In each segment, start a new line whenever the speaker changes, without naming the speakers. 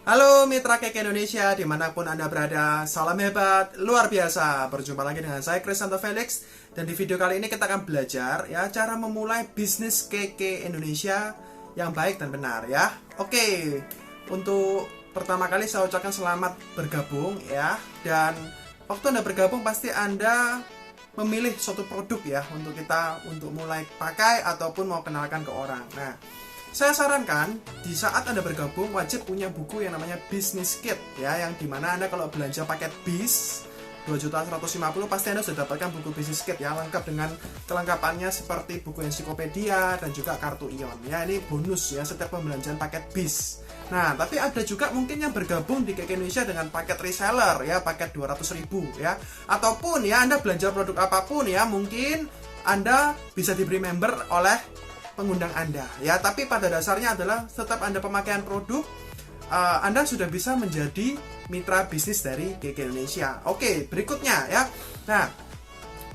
Halo Mitra Keke Indonesia, dimanapun Anda berada, salam hebat, luar biasa. Berjumpa lagi dengan saya, Krisanto Felix. Dan di video kali ini kita akan belajar ya cara memulai bisnis Keke Indonesia yang baik dan benar ya. Oke, untuk pertama kali saya ucapkan selamat bergabung ya. Dan waktu Anda bergabung pasti Anda memilih suatu produk ya untuk mulai pakai ataupun mau kenalkan ke orang. Nah, saya sarankan di saat Anda bergabung wajib punya buku yang namanya Business Kit ya, yang dimana Anda kalau belanja paket bis 2.150.000 pasti Anda sudah dapatkan buku Business Kit ya, lengkap dengan kelengkapannya seperti buku ensiklopedia dan juga kartu ion ya. Ini bonus ya setiap pembelanjaan paket bis. Nah, tapi ada juga mungkin yang bergabung di Keke Indonesia dengan paket reseller ya, paket 200.000 ya, ataupun ya Anda belanja produk apapun ya, mungkin Anda bisa diberi member oleh pengundang Anda ya, tapi pada dasarnya adalah setiap Anda pemakaian produk Anda sudah bisa menjadi mitra bisnis dari Keke Indonesia. Oke, berikutnya ya. Nah,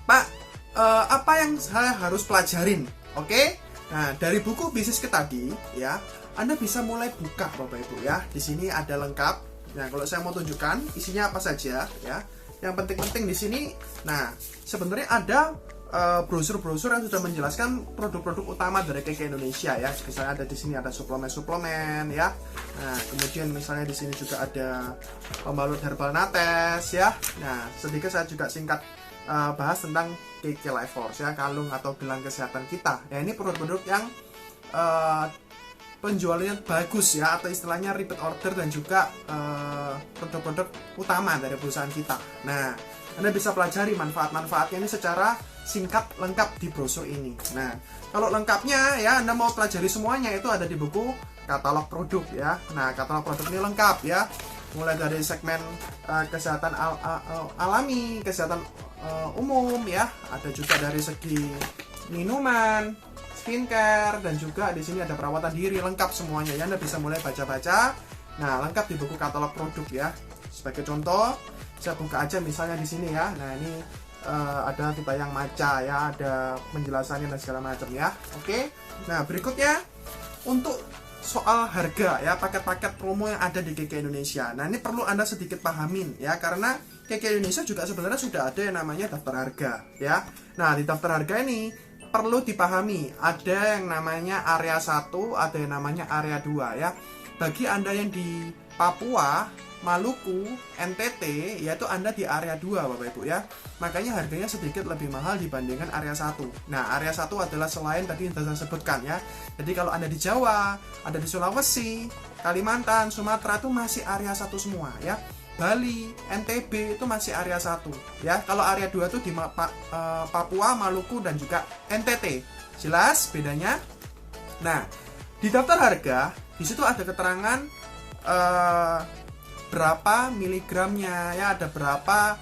Pak, apa yang saya harus pelajarin? Oke. Nah, dari buku bisnis Kit tadi ya, Anda bisa mulai buka Bapak Ibu ya. Di sini ada lengkap. Nah, kalau saya mau tunjukkan isinya apa saja ya. Yang penting-penting di sini, nah, sebenarnya ada brosur-brosur yang sudah menjelaskan produk-produk utama dari Keke Indonesia ya. Misalnya ada di sini ada suplemen-suplemen ya. Nah, kemudian misalnya di sini juga ada pembalut herbal nates ya. Nah, sedikit saya juga singkat bahas tentang Keke Life Force ya, kalung atau gelang kesehatan kita. Ya, ini produk-produk yang penjualannya bagus ya, atau istilahnya repeat order dan juga produk-produk utama dari perusahaan kita. Nah, Anda bisa pelajari manfaat-manfaatnya ini secara singkat lengkap di brosur ini. Nah, kalau lengkapnya ya Anda mau pelajari semuanya itu ada di buku katalog produk ya. Nah, katalog produk ini lengkap ya, mulai dari segmen kesehatan alami, kesehatan umum ya, ada juga dari segi minuman, skincare, dan juga di sini ada perawatan diri, lengkap semuanya ya. Anda bisa mulai baca-baca. Nah, lengkap di buku katalog produk ya. Sebagai contoh, saya buka aja misalnya di sini ya. Nah, ini ada tipe yang maca ya, ada penjelasannya dan segala macam ya. Oke. Nah, berikutnya untuk soal harga ya, paket-paket promo yang ada di Keke Indonesia. Nah, ini perlu Anda sedikit pahamin ya, karena Keke Indonesia juga sebenarnya sudah ada yang namanya daftar harga ya. Nah, di daftar harga ini perlu dipahami, ada yang namanya area 1, ada yang namanya area 2 ya. Bagi Anda yang di Papua, Maluku, NTT, yaitu Anda di area 2 Bapak Ibu ya. Makanya harganya sedikit lebih mahal dibandingkan area 1. Nah, area 1 adalah selain tadi yang saya sebutkan ya. Jadi kalau Anda di Jawa, ada di Sulawesi, Kalimantan, Sumatera itu masih area 1 semua ya. Bali, NTB itu masih area 1 ya. Kalau area 2 itu di Papua, Maluku, dan juga NTT. Jelas bedanya? Nah, di daftar harga di situ ada keterangan berapa miligramnya ya, ada berapa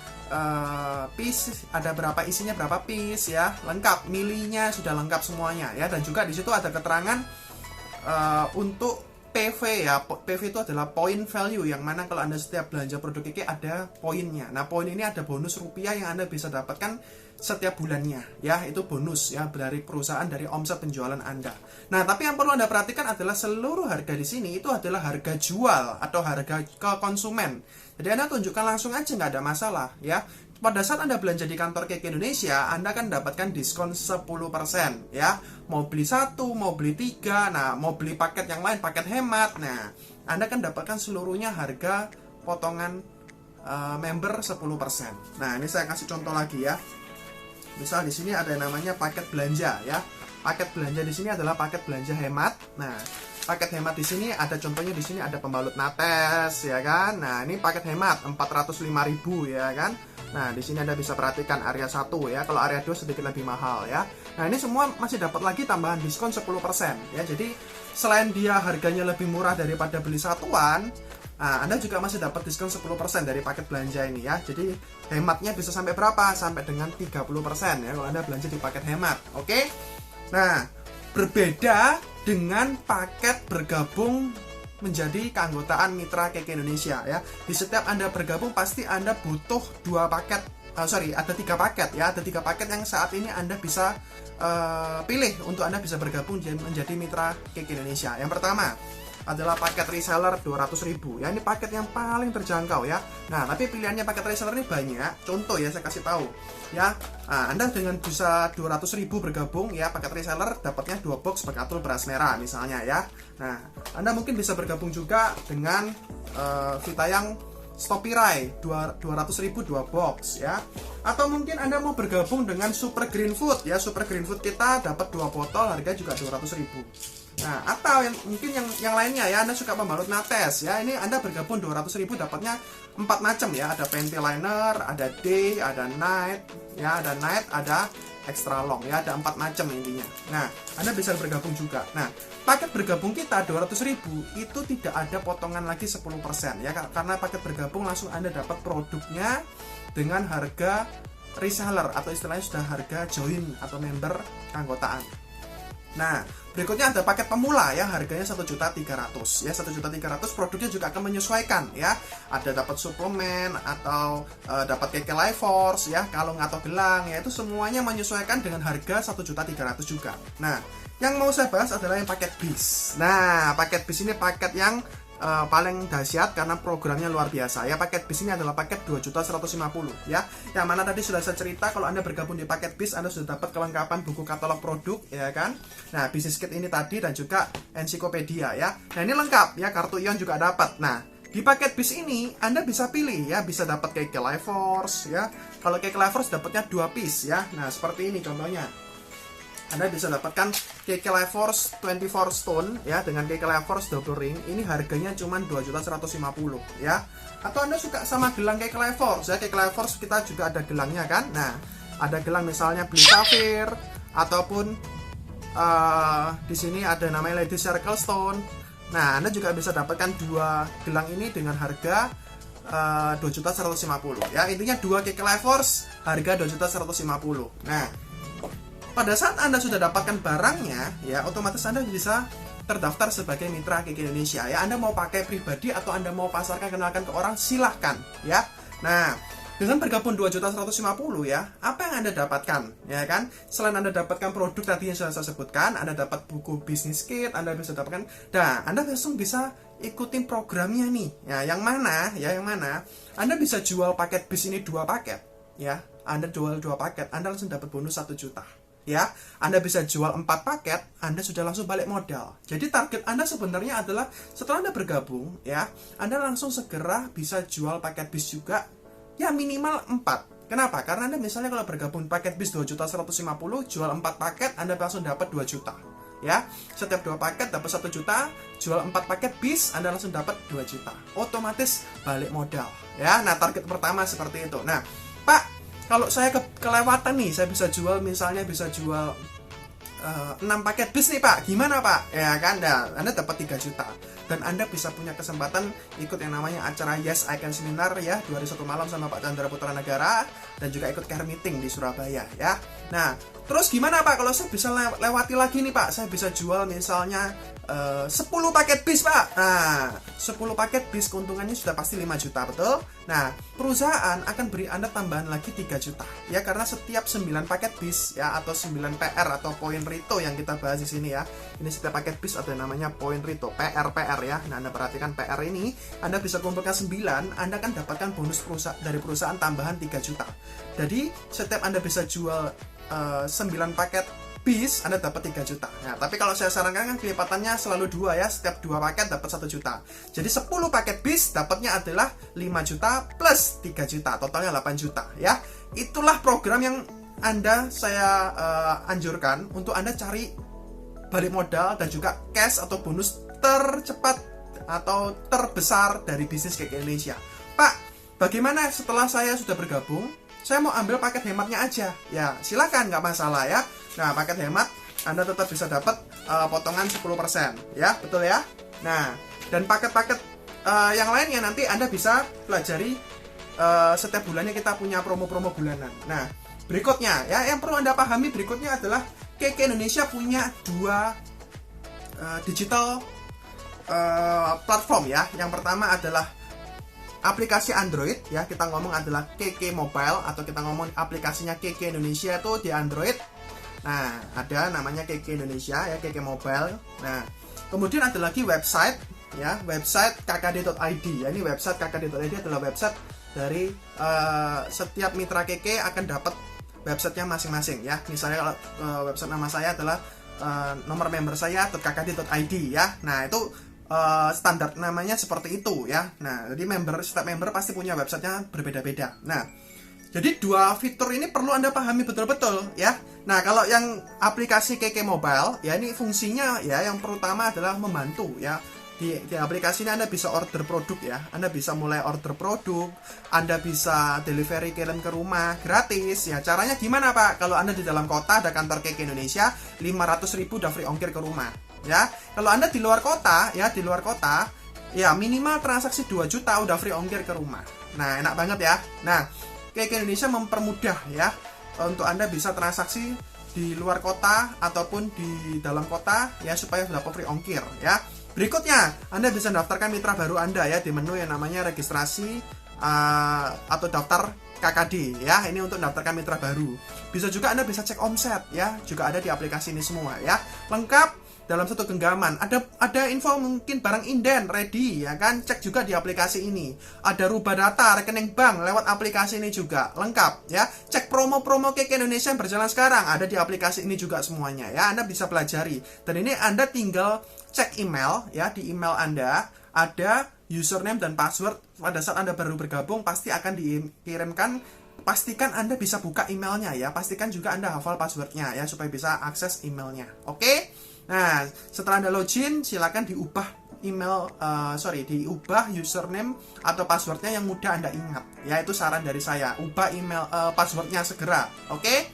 piece, ada berapa isinya, berapa piece ya, lengkap, milinya sudah lengkap semuanya ya. Dan juga di situ ada keterangan untuk PV ya. PV itu adalah point value, yang mana kalau Anda setiap belanja produk Keke ada poinnya. Nah, poin ini ada bonus rupiah yang Anda bisa dapatkan setiap bulannya ya. Itu bonus ya dari perusahaan, dari omset penjualan Anda. Nah, tapi yang perlu Anda perhatikan adalah seluruh harga di sini itu adalah harga jual atau harga ke konsumen. Jadi Anda tunjukkan langsung aja, nggak ada masalah ya. Pada saat Anda belanja di kantor Keke Indonesia, Anda akan dapatkan diskon 10% ya. Mau beli 1, mau beli 3, nah mau beli paket yang lain, paket hemat. Nah, Anda akan dapatkan seluruhnya harga potongan member 10%. Nah, ini saya kasih contoh lagi ya. Misal di sini ada yang namanya paket belanja ya. Paket belanja di sini adalah paket belanja hemat. Nah, paket hemat di sini ada contohnya, di sini ada pembalut nates ya kan. Nah, ini paket hemat 405.000 ya kan. Nah, di sini Anda bisa perhatikan area 1 ya. Kalau area 2 sedikit lebih mahal ya. Nah, ini semua masih dapat lagi tambahan diskon 10% ya. Jadi, selain dia harganya lebih murah daripada beli satuan, nah, Anda juga masih dapat diskon 10% dari paket belanja ini ya. Jadi, hematnya bisa sampai berapa? Sampai dengan 30% ya kalau Anda belanja di paket hemat. Oke? Nah, berbeda dengan paket bergabung menjadi keanggotaan mitra Keke Indonesia ya. Di setiap Anda bergabung pasti Anda butuh 2 paket, ada 3 paket ya. Ada 3 paket yang saat ini Anda bisa pilih untuk Anda bisa bergabung menjadi mitra Keke Indonesia. Yang pertama, adalah paket reseller 200.000 ya. Ini paket yang paling terjangkau ya. Nah, tapi pilihannya paket reseller ini banyak. Contoh ya, saya kasih tahu ya. Nah, Anda dengan bisa 200.000 bergabung ya paket reseller, dapatnya 2 box bekatul beras merah misalnya ya. Nah, Anda mungkin bisa bergabung juga dengan Vitayang Stopirai 200.000 2 box ya. Atau mungkin Anda mau bergabung dengan Super Green Food ya. Super Green Food kita dapat 2 botol, harga juga 200.000. Nah, atau mungkin yang lainnya ya, Anda suka pembalut Nates ya. Ini Anda bergabung 200.000 dapatnya 4 macam ya. Ada Panty Liner, ada Day, ada Night ya, ada Night, ada Extra Long ya, ada 4 macam intinya. Nah, Anda bisa bergabung juga. Nah, paket bergabung kita 200.000 itu tidak ada potongan lagi 10% ya, karena paket bergabung langsung Anda dapat produknya dengan harga reseller atau istilahnya sudah harga join atau member keanggotaan. Nah, berikutnya ada paket pemula ya, harganya 1.300.000 ya. 1.300.000 produknya juga akan menyesuaikan ya. Ada dapat suplemen atau dapat keke Life Force ya, kalung atau gelang ya, itu semuanya menyesuaikan dengan harga 1.300.000 juga. Nah, yang mau saya bahas adalah yang paket bis. Nah, paket bis ini paket yang paling dahsyat karena programnya luar biasa ya. Paket bis ini adalah paket 2.150.000 ya. Yang mana tadi sudah saya cerita, kalau Anda bergabung di paket bis Anda sudah dapat kelengkapan buku katalog produk ya kan. Nah, bisnis kit ini tadi dan juga ensiklopedia ya. Nah, ini lengkap ya, kartu ion juga dapat. Nah, di paket bis ini Anda bisa pilih ya, bisa dapat keke Life Force ya. Kalau keke Life Force dapatnya 2 piece ya. Nah, seperti ini contohnya. Anda bisa dapatkan keke Life Force 24 stone ya, dengan keke Life Force double ring. Ini harganya cuma 2.150.000 ya. Atau Anda suka sama gelang keke Life Force ya. Keke Life Force kita juga ada gelangnya kan. Nah, ada gelang misalnya Blue Sapphire ataupun di sini ada namanya Lady Circle Stone. Nah, Anda juga bisa dapatkan 2 gelang ini dengan harga 2.150.000 ya. Intinya 2 keke Life Force harga 2.150.000. Nah, pada saat Anda sudah dapatkan barangnya ya, otomatis Anda bisa terdaftar sebagai mitra KK Indonesia ya. Anda mau pakai pribadi atau Anda mau pasarkan, kenalkan ke orang, silahkan ya. Nah, dengan bergabung 2.150.000 ya, apa yang Anda dapatkan ya kan? Selain Anda dapatkan produk tadi yang sudah saya sebutkan, Anda dapat buku bisnis kit, Anda bisa dapatkan. Nah, Anda langsung bisa ikutin programnya nih ya. Yang mana Anda bisa jual paket bis ini 2 paket ya. Anda jual 2 paket, Anda langsung dapat bonus 1 juta ya. Anda bisa jual 4 paket, Anda sudah langsung balik modal. Jadi target Anda sebenarnya adalah setelah Anda bergabung ya, Anda langsung segera bisa jual paket bis juga ya, minimal 4. Kenapa? Karena Anda misalnya kalau bergabung paket bis 2.150.000, jual 4 paket, Anda langsung dapat 2 juta ya. Setiap 2 paket dapat 1 juta, jual 4 paket bis, Anda langsung dapat 2 juta. Otomatis balik modal ya. Nah, target pertama seperti itu. Nah, Pak, kalau saya kelewatan nih, saya bisa jual misalnya 6 paket bis nih Pak, gimana Pak? Ya kan, nah, Anda dapat 3 juta. Dan Anda bisa punya kesempatan ikut yang namanya acara Yes I Can Seminar ya, 2 hari 1 malam sama Pak Chandra Putra Negara. Dan juga ikut care meeting di Surabaya ya. Nah, terus gimana Pak kalau saya bisa lewati lagi nih Pak? Saya bisa jual misalnya 10 paket bis Pak. Nah, 10 paket bis keuntungannya sudah pasti 5 juta, betul? Nah, perusahaan akan beri Anda tambahan lagi 3 juta ya, karena setiap 9 paket bis ya, atau 9 PR atau poin Rito yang kita bahas di sini ya. Ini setiap paket bis ada namanya poin Rito, PR ya. Nah, Anda perhatikan PR ini, Anda bisa kumpulkan 9, Anda akan dapatkan bonus dari perusahaan tambahan 3 juta. Jadi, setiap Anda bisa jual 9 paket bis, Anda dapat 3 juta. Nah, tapi kalau saya sarankan kan kelipatannya selalu 2 ya, setiap 2 paket dapat 1 juta. Jadi 10 paket bis dapatnya adalah 5 juta plus 3 juta, totalnya 8 juta ya. Itulah program yang saya anjurkan untuk Anda cari balik modal dan juga cash atau bonus tercepat atau terbesar dari bisnis KK Indonesia. Pak, bagaimana setelah saya sudah bergabung? Saya mau ambil paket hematnya aja. Ya, silakan, nggak masalah ya. Nah, paket hemat Anda tetap bisa dapat potongan 10% ya, betul ya. Nah, dan paket-paket yang lainnya nanti Anda bisa pelajari setiap bulannya kita punya promo-promo bulanan. Nah, berikutnya ya, yang perlu Anda pahami berikutnya adalah KK Indonesia punya 2 digital platform ya. Yang pertama adalah aplikasi Android ya, kita ngomong adalah KK Mobile atau kita ngomong aplikasinya KK Indonesia itu di Android. Nah, ada namanya KK Indonesia ya, KK Mobile. Nah, kemudian ada lagi website ya, website kkd.id ya. Ini website kkd.id adalah website dari setiap mitra KK akan dapat websitenya masing-masing ya. Misalnya kalau website nama saya adalah nomor member saya kkd.id ya. Nah itu standar namanya seperti itu ya. Nah jadi setiap member pasti punya websitenya berbeda-beda. Nah jadi dua fitur ini perlu Anda pahami betul-betul ya. Nah kalau yang aplikasi KK Mobile ya, ini fungsinya ya yang pertama adalah membantu ya. Di aplikasi ini Anda bisa order produk ya. Anda bisa mulai order produk, Anda bisa delivery kirim ke rumah gratis ya. Caranya gimana Pak? Kalau Anda di dalam kota ada kantor KK Indonesia, 500.000 udah free ongkir ke rumah ya. Kalau Anda di luar kota ya, ya minimal transaksi 2 juta udah free ongkir ke rumah. Nah enak banget ya. Nah KK Indonesia mempermudah ya untuk Anda bisa transaksi di luar kota ataupun di dalam kota ya, supaya dapat free ongkir ya. Berikutnya, Anda bisa daftarkan mitra baru Anda ya di menu yang namanya registrasi atau daftar KKD ya. Ini untuk daftarkan mitra baru. Bisa juga Anda bisa cek omset ya, juga ada di aplikasi ini semua ya. Lengkap dalam satu genggaman. Ada info mungkin barang inden ready ya kan, cek juga di aplikasi ini. Ada rubah data rekening bank lewat aplikasi ini juga lengkap ya. Cek promo-promo KK Indonesia yang berjalan sekarang ada di aplikasi ini juga semuanya ya. Anda bisa pelajari. Dan ini Anda tinggal cek email ya, di email Anda ada username dan password. Pada saat Anda baru bergabung pasti akan dikirimkan. Pastikan Anda bisa buka emailnya ya. Pastikan juga Anda hafal passwordnya ya, supaya bisa akses emailnya. Oke? Nah, setelah Anda login, silakan diubah diubah username atau passwordnya yang mudah Anda ingat. Ya, itu saran dari saya. Ubah email passwordnya segera. Oke?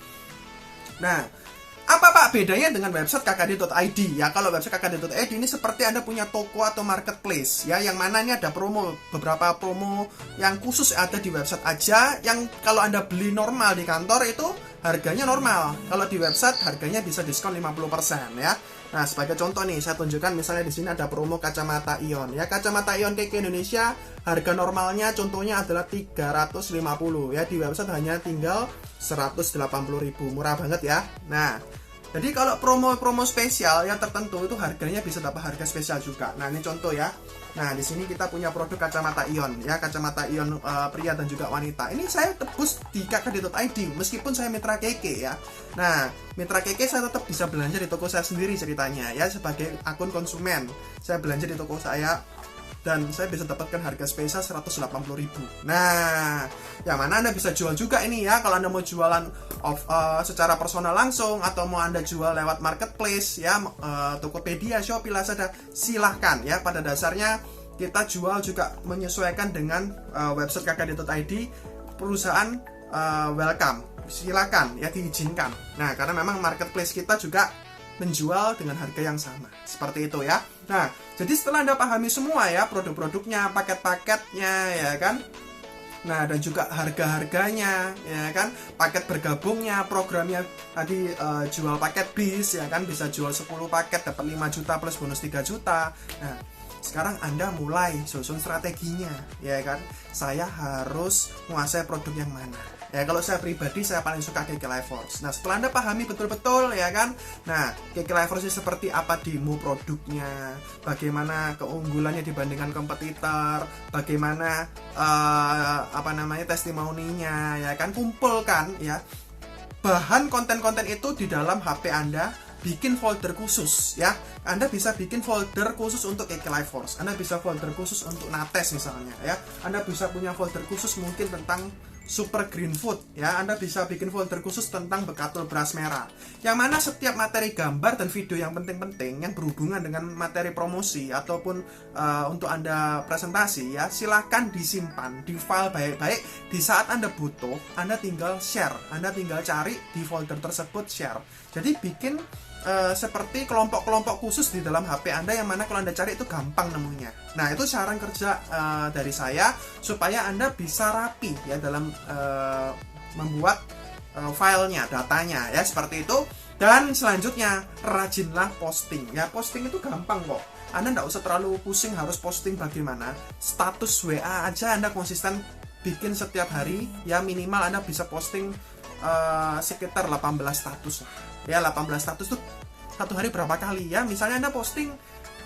Nah, apa Pak bedanya dengan website kkd.id ya? Kalau website kkd.id ini seperti Anda punya toko atau marketplace ya, yang mana ini ada beberapa promo yang khusus ada di website aja, yang kalau Anda beli normal di kantor itu harganya normal. Kalau di website harganya bisa diskon 50% ya. Nah, sebagai contoh nih, saya tunjukkan misalnya di sini ada promo kacamata ion ya. Kacamata ion KK Indonesia harga normalnya contohnya adalah 350 ya. Di website hanya tinggal 180.000. Murah banget ya. Nah, jadi kalau promo-promo spesial yang tertentu itu harganya bisa dapat harga spesial juga. Nah, ini contoh ya. Nah, di sini kita punya produk kacamata ion ya, kacamata ion pria dan juga wanita. Ini saya tebus di kkd.id meskipun saya mitra KK ya. Nah, mitra KK saya tetap bisa belanja di toko saya sendiri ceritanya ya, sebagai akun konsumen. Saya belanja di toko saya dan saya bisa dapatkan harga spesial 180.000. Nah, yang mana Anda bisa jual juga ini ya. Kalau Anda mau jualan secara personal langsung atau mau Anda jual lewat marketplace ya, Tokopedia, Shopee, Lazada, silahkan ya. Pada dasarnya kita jual juga menyesuaikan dengan website kkd.id. Perusahaan welcome, silakan ya, diizinkan. Nah, karena memang marketplace kita juga menjual dengan harga yang sama. Seperti itu ya. Nah, jadi setelah Anda pahami semua ya, produk-produknya, paket-paketnya ya kan. Nah, dan juga harga-harganya ya kan, paket bergabungnya, programnya tadi jual paket bis ya kan, bisa jual 10 paket dapat 5 juta plus bonus 3 juta. Nah, sekarang Anda mulai susun strateginya ya kan. Saya harus menguasai produk yang mana. Ya, kalau saya pribadi saya paling suka KK Life Force. Nah, setelah Anda pahami betul-betul ya kan. Nah, KK Life Force ini seperti apa demo produknya, bagaimana keunggulannya dibandingkan kompetitor, bagaimana testimoninya ya kan, kumpulkan ya bahan konten-konten itu di dalam HP Anda. Bikin folder khusus ya. Anda bisa bikin folder khusus untuk KK Life Force. Anda bisa folder khusus untuk Nates misalnya ya. Anda bisa punya folder khusus mungkin tentang Super Green Food ya. Anda bisa bikin folder khusus tentang bekatul beras merah, yang mana setiap materi gambar dan video yang penting-penting yang berhubungan dengan materi promosi ataupun untuk Anda presentasi ya, silahkan disimpan di file baik-baik. Di saat Anda butuh, Anda tinggal share, Anda tinggal cari di folder tersebut, share. Jadi bikin seperti kelompok-kelompok khusus di dalam HP Anda, yang mana kalau Anda cari itu gampang nemunya. Nah, itu saran kerja dari saya supaya Anda bisa rapi ya dalam membuat filenya, datanya ya, seperti itu. Dan selanjutnya, rajinlah posting ya. Posting itu gampang kok. Anda nggak usah terlalu pusing harus posting bagaimana. Status WA aja Anda konsisten bikin setiap hari ya, minimal Anda bisa posting sekitar 18 status lah ya. 18 status tuh satu hari berapa kali ya. Misalnya Anda posting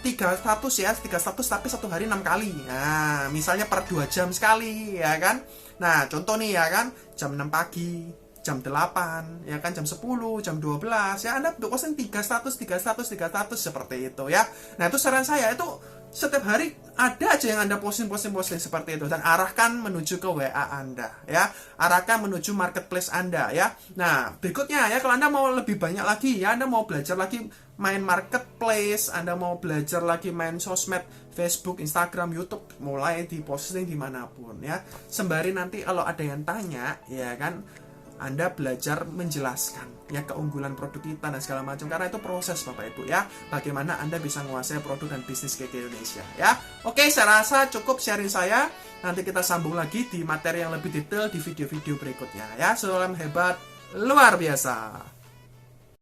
3 status ya, 3 status tapi satu hari 6 kali. Nah, misalnya per 2 jam sekali ya kan. Nah, contoh nih ya kan, jam 6 pagi, jam 8, ya kan, jam 10, jam 12, ya Anda posting 3 status, 3 status, 3 status seperti itu ya. Nah, itu saran saya, itu setiap hari ada aja yang Anda posting seperti itu, dan arahkan menuju ke WA Anda ya, arahkan menuju marketplace Anda ya. Nah, berikutnya ya, kalau Anda mau lebih banyak lagi ya, Anda mau belajar lagi main marketplace, Anda mau belajar lagi main sosmed, Facebook, Instagram, YouTube, mulai di posting dimanapun ya. Sembari nanti kalau ada yang tanya ya kan, Anda belajar menjelaskan ya keunggulan produk kita dan segala macam, karena itu proses Bapak Ibu ya, bagaimana Anda bisa menguasai produk dan bisnis KK Indonesia ya. Oke, saya rasa cukup sharing saya. Nanti kita sambung lagi di materi yang lebih detail di video-video berikutnya ya. Salam hebat luar biasa.